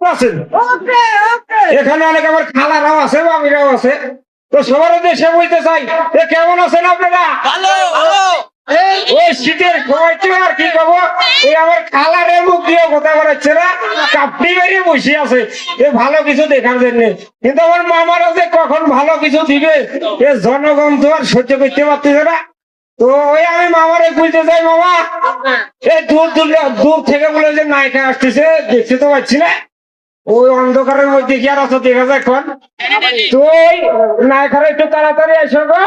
আছেন এখানে অনেক আমার খালারাও আছে মামিরাও আছে তো সবার দেশে বলতে চাই কেমন আছেন আপনারা ওই শীতের সময়তে আর কি করবো এই আমার খালারে মুখ দিয়ে কথা বলাচ্ছে না কাপড়ি বেরিয়ে বসে আছে এ ভালো কিছু দেখার জন্য কিন্তু আমার মামারা যে কখন ভালো কিছু দিবে এ জনগণ তো আর সহ্য করতে পারতেছে না তো ওই আমি মামারে বলতে চাই মামা এই দূর থেকে বলে যে নায়িকা আসতেছে দেখতে তো পাচ্ছি না ওই অন্ধকারের মধ্যে কি আর আছে দেখা যায় এখন তো ওই নায়িকার একটু তাড়াতাড়ি এসো গো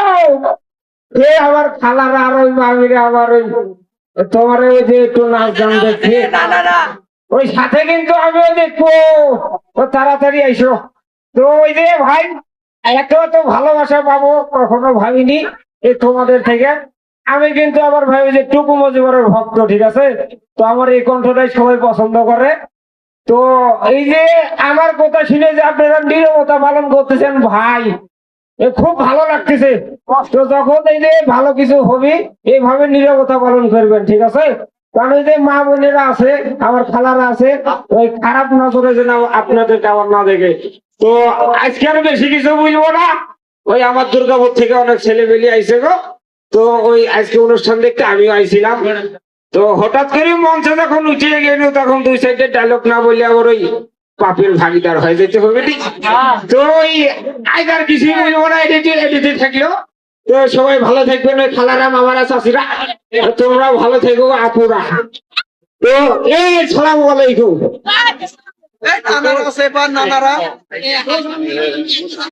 এই আমার খালারা আর ওই মামিরা আবার ওই তোমার ওই যে একটু নাচ গান দেখছি ওই সাথে কিন্তু আমিও দেখবো ও তাড়াতাড়ি এসো তো ওই যে ভাই এত এত ভালোবাসা পাবো কখনো ভাবিনি এই তোমাদের থেকে আমি কিন্তু আবার ভাবি যে টুকু মজিবরের ভক্ত ঠিক আছে তো আমার এই কণ্ঠটাই সবাই পছন্দ করে তো এই যে আমার কথা শুনে যে আপনারা নীরবতা পালন করতেছেন ভাই খুব ভালো লাগতেছে তো যখন এই যে ভালো কিছু হবে এইভাবে নীরবতা পালন করবেন ঠিক আছে কারণ ওই যে মা বোনেরা আছে আমার খালারা আছে ওই খারাপ নজরে যেন আপনাদেরকে আবার না দেখে তো আজকে আর বেশি কিছু বুঝবো না ওই আমার দুর্গাপুর থেকে অনেক ছেলে মেলে আইসে গো তো ওই আজকে অনুষ্ঠান দেখতে আমিও আইছিলাম তো হঠাৎ করে মঞ্চে যখন উঠে গেল তখন দুই সাইডে ডায়লগ না বললে আবার ওই পাপের ভাগিদার হয়ে যেতে হবে তো ওই আইদার কিছুই বলবো না এডিটে থাকলো তো সবাই ভালো থাকবেন ওই খালারা মামারা চাষিরা তোমরা ভালো থেকো আপুরা তো এই সালামু আলাইকুম নানারা